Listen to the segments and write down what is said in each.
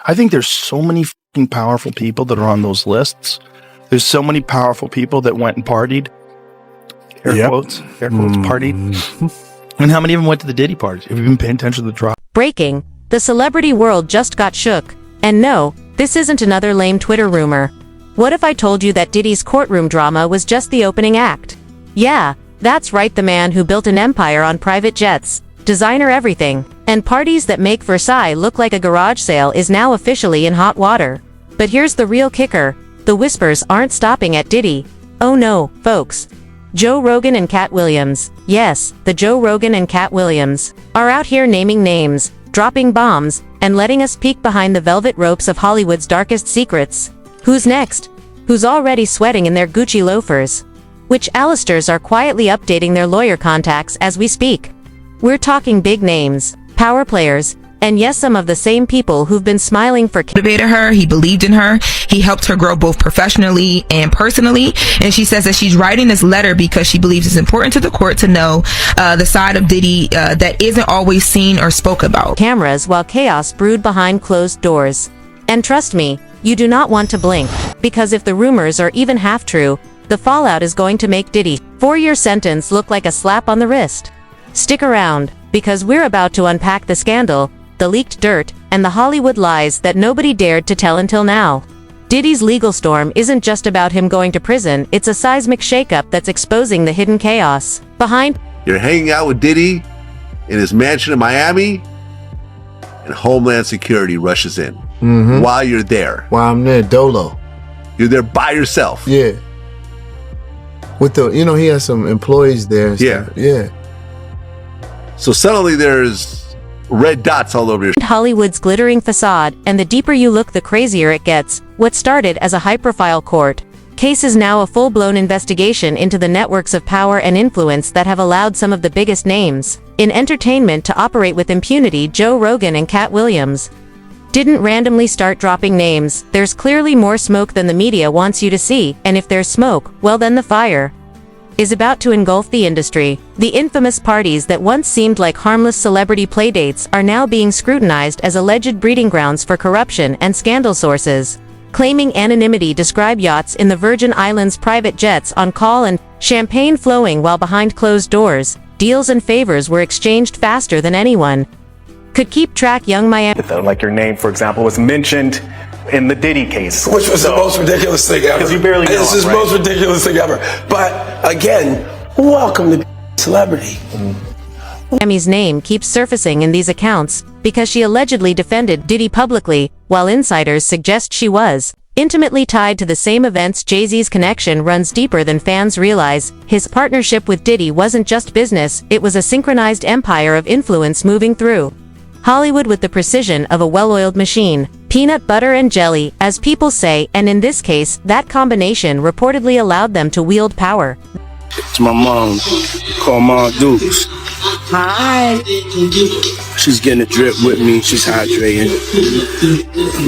I think there's so many fucking powerful people that are on those lists. There's so many powerful people that went and partied. Air quotes, partied. And how many of them went to the Diddy parties? Have you been paying attention to the drop? Breaking. The celebrity world just got shook. And no, this isn't another lame Twitter rumor. What if I told you that Diddy's courtroom drama was just the opening act? Yeah, that's right, the man who built an empire on private jets, designer everything, and parties that make Versailles look like a garage sale is now officially in hot water. But here's the real kicker. The whispers aren't stopping at Diddy. Oh no, folks. Joe Rogan and Katt Williams, yes, the Joe Rogan and Katt Williams, are out here naming names, dropping bombs, and letting us peek behind the velvet ropes of Hollywood's darkest secrets. Who's next? Who's already sweating in their Gucci loafers? Which Alistairs are quietly updating their lawyer contacts as we speak? We're talking big names, power players, and yes, some of the same people who've been smiling for motivated her. He believed in her. He helped her grow both professionally and personally. And she says that she's writing this letter because she believes it's important to the court to know the side of Diddy that isn't always seen or spoke about. Cameras while chaos brewed behind closed doors. And trust me, you do not want to blink, because if the rumors are even half true, the fallout is going to make Diddy's 4-year sentence look like a slap on the wrist. Stick around, because we're about to unpack the scandal, the leaked dirt, and the Hollywood lies that nobody dared to tell until now. Diddy's legal storm isn't just about him going to prison, it's a seismic shakeup that's exposing the hidden chaos behind. You're hanging out with Diddy in his mansion in Miami, and Homeland Security rushes in while you're there. While I'm there, Dolo. You're there by yourself. Yeah. With the, he has some employees there. Yeah. So suddenly there's red dots all over your Hollywood's glittering facade, and the deeper you look, the crazier it gets. What started as a high-profile court case is now a full-blown investigation into the networks of power and influence that have allowed some of the biggest names in entertainment to operate with impunity. Joe Rogan and Katt Williams didn't randomly start dropping names. There's clearly more smoke than the media wants you to see, and if there's smoke, well then the fire is about to engulf the industry. The infamous parties that once seemed like harmless celebrity playdates are now being scrutinized as alleged breeding grounds for corruption, and scandal sources claiming anonymity describe yachts in the Virgin Islands, private jets on call, and champagne flowing while behind closed doors. Deals and favors were exchanged faster than anyone could keep track. Young Miami, like your name, for example, was mentioned in the Diddy case, which was the most ridiculous thing ever. Because you barely know. This is the most ridiculous thing ever. But again, welcome to celebrity. Miami's name keeps surfacing in these accounts because she allegedly defended Diddy publicly, while insiders suggest she was intimately tied to the same events. Jay-Z's connection runs deeper than fans realize. His partnership with Diddy wasn't just business, it was a synchronized empire of influence moving through Hollywood with the precision of a well-oiled machine. Peanut butter and jelly, as people say, and in this case, that combination reportedly allowed them to wield power. It's my mom. Call Mom Dukes. Hi. She's getting a drip with me. She's hydrating.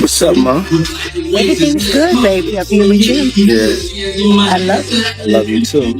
What's up, Mom? Everything's good, baby. I'll be with you. Yeah. I love you. I love you too.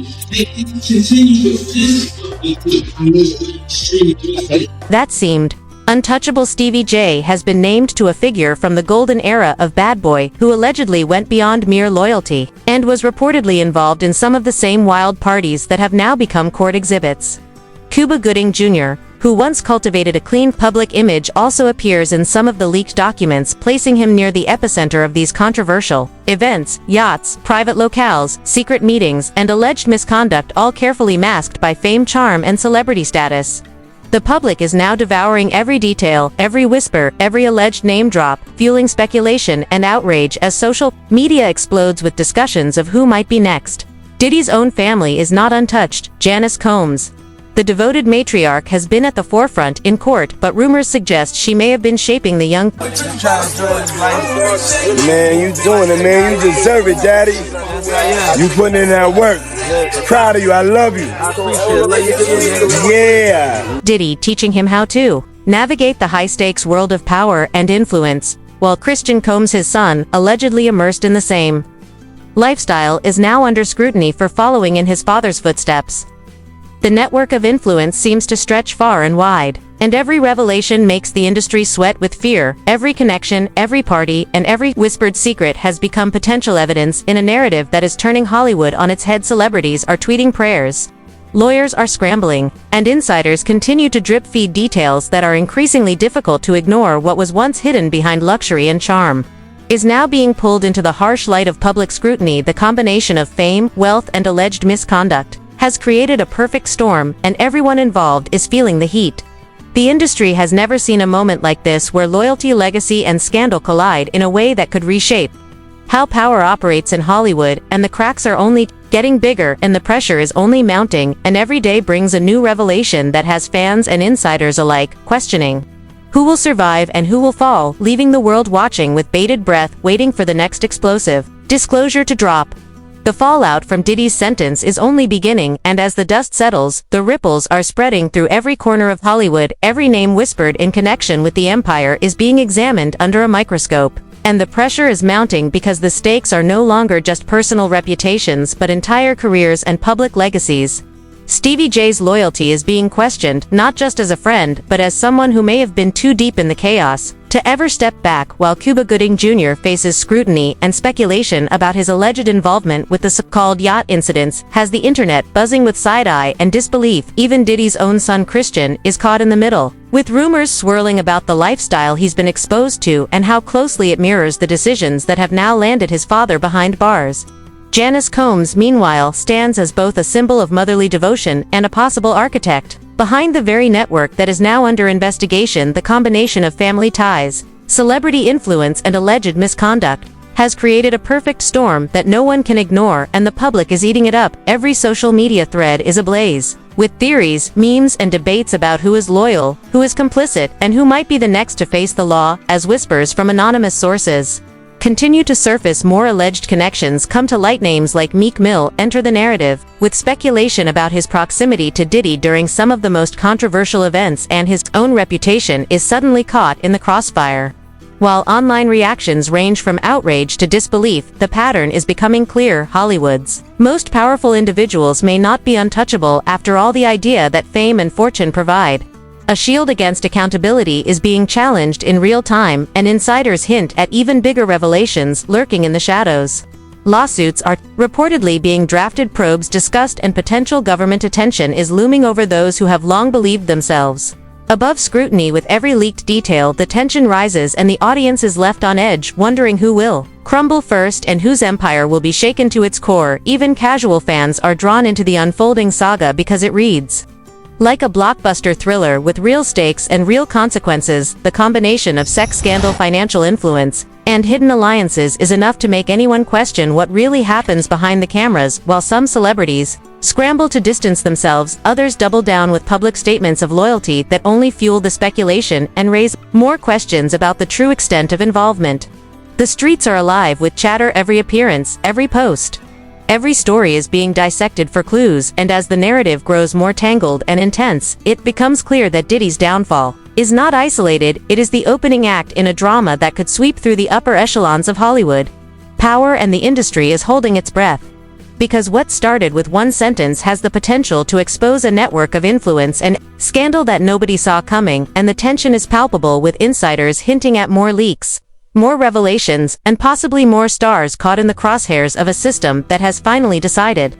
That seemed untouchable. Stevie J has been named to a figure from the golden era of Bad Boy who allegedly went beyond mere loyalty and was reportedly involved in some of the same wild parties that have now become court exhibits. Cuba Gooding Jr., who once cultivated a clean public image, also appears in some of the leaked documents, placing him near the epicenter of these controversial events. Yachts, private locales, secret meetings, and alleged misconduct, all carefully masked by fame, charm, and celebrity status. The public is now devouring every detail, every whisper, every alleged name drop, fueling speculation and outrage as social media explodes with discussions of who might be next. Diddy's own family is not untouched. Janice Combs, the devoted matriarch, has been at the forefront in court, but rumors suggest she may have been shaping the young. Man, you doing it, man. You deserve it, Daddy. You putting in that work. Proud of you. I love you. Yeah. Diddy teaching him how to navigate the high-stakes world of power and influence, while Christian Combs, his son, allegedly immersed in the same lifestyle, is now under scrutiny for following in his father's footsteps. The network of influence seems to stretch far and wide, And every revelation makes the industry sweat with fear. Every connection, every party, and every whispered secret has become potential evidence in a narrative that is turning Hollywood on its head. Celebrities are tweeting prayers. Lawyers are scrambling, and insiders continue to drip-feed details that are increasingly difficult to ignore. What was once hidden behind luxury and charm is now being pulled into the harsh light of public scrutiny. The combination of fame, wealth, and alleged misconduct has created a perfect storm, and everyone involved is feeling the heat. The industry has never seen a moment like this, where loyalty, legacy, and scandal collide in a way that could reshape how power operates in Hollywood. And the cracks are only getting bigger, and the pressure is only mounting, and every day brings a new revelation that has fans and insiders alike questioning who will survive and who will fall, leaving the world watching with bated breath, waiting for the next explosive disclosure to drop. The fallout from Diddy's sentence is only beginning, and as the dust settles, the ripples are spreading through every corner of Hollywood. Every name whispered in connection with the empire is being examined under a microscope. And the pressure is mounting because the stakes are no longer just personal reputations but entire careers and public legacies. Stevie J's loyalty is being questioned, not just as a friend, but as someone who may have been too deep in the chaos to ever step back, while Cuba Gooding Jr. faces scrutiny and speculation about his alleged involvement with the so-called yacht incidents, has the internet buzzing with side-eye and disbelief. Even Diddy's own son Christian is caught in the middle, with rumors swirling about the lifestyle he's been exposed to and how closely it mirrors the decisions that have now landed his father behind bars. Janice Combs, meanwhile, stands as both a symbol of motherly devotion and a possible architect behind the very network that is now under investigation. The combination of family ties, celebrity influence, and alleged misconduct has created a perfect storm that no one can ignore, and the public is eating it up. Every social media thread is ablaze with theories, memes, and debates about who is loyal, who is complicit, and who might be the next to face the law. As whispers from anonymous sources continue to surface, more alleged connections come to light. Names like Meek Mill enter the narrative, with speculation about his proximity to Diddy during some of the most controversial events, and his own reputation is suddenly caught in the crossfire. While online reactions range from outrage to disbelief, the pattern is becoming clear. Hollywood's most powerful individuals may not be untouchable after all. The idea that fame and fortune provide a shield against accountability is being challenged in real time, and insiders hint at even bigger revelations lurking in the shadows. Lawsuits are reportedly being drafted, probes discussed, and potential government attention is looming over those who have long believed themselves above scrutiny. With every leaked detail, the tension rises, and the audience is left on edge, wondering who will crumble first and whose empire will be shaken to its core. Even casual fans are drawn into the unfolding saga because it reads like a blockbuster thriller with real stakes and real consequences. The combination of sex scandal, financial influence, and hidden alliances is enough to make anyone question what really happens behind the cameras. While some celebrities scramble to distance themselves, others double down with public statements of loyalty that only fuel the speculation and raise more questions about the true extent of involvement. The streets are alive with chatter. Every appearance, every post, every story is being dissected for clues, and as the narrative grows more tangled and intense, it becomes clear that Diddy's downfall is not isolated. It is the opening act in a drama that could sweep through the upper echelons of Hollywood. Power and the industry is holding its breath, because what started with one sentence has the potential to expose a network of influence and scandal that nobody saw coming, and the tension is palpable, with insiders hinting at more leaks, more revelations, and possibly more stars caught in the crosshairs of a system that has finally decided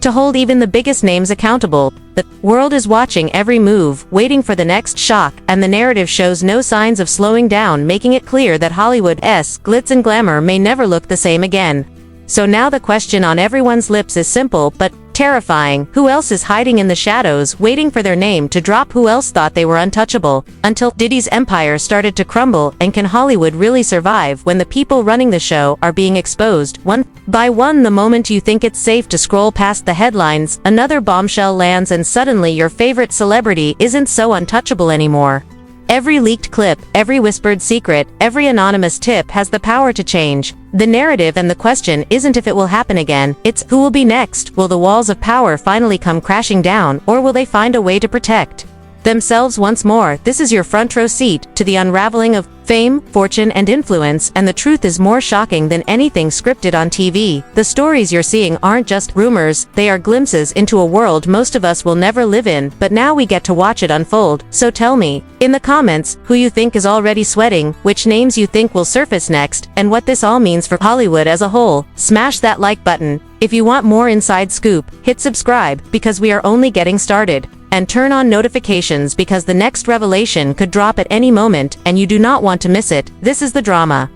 to hold even the biggest names accountable. The world is watching every move, waiting for the next shock, and the narrative shows no signs of slowing down, making it clear that Hollywood's glitz and glamour may never look the same again. So now the question on everyone's lips is simple but terrifying: who else is hiding in the shadows, waiting for their name to drop? Who else thought they were untouchable until Diddy's empire started to crumble? And can Hollywood really survive when the people running the show are being exposed one by one? The moment you think it's safe to scroll past the headlines, another bombshell lands, and suddenly your favorite celebrity isn't so untouchable anymore. Every leaked clip, every whispered secret, every anonymous tip has the power to change the narrative, and the question isn't if it will happen again, it's who will be next. Will the walls of power finally come crashing down, or will they find a way to protect themselves once more. This is your front row seat to the unraveling of fame, fortune, and influence, and the truth is more shocking than anything scripted on TV. The stories you're seeing aren't just rumors, they are glimpses into a world most of us will never live in, but now we get to watch it unfold. So tell me, in the comments, who you think is already sweating, which names you think will surface next, and what this all means for Hollywood as a whole. Smash that like button. If you want more inside scoop, hit subscribe, because we are only getting started. And turn on notifications because the next revelation could drop at any moment, and you do not want to miss it. This is the drama,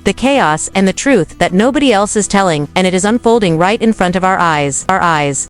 the chaos, and the truth that nobody else is telling, and it is unfolding right in front of our eyes.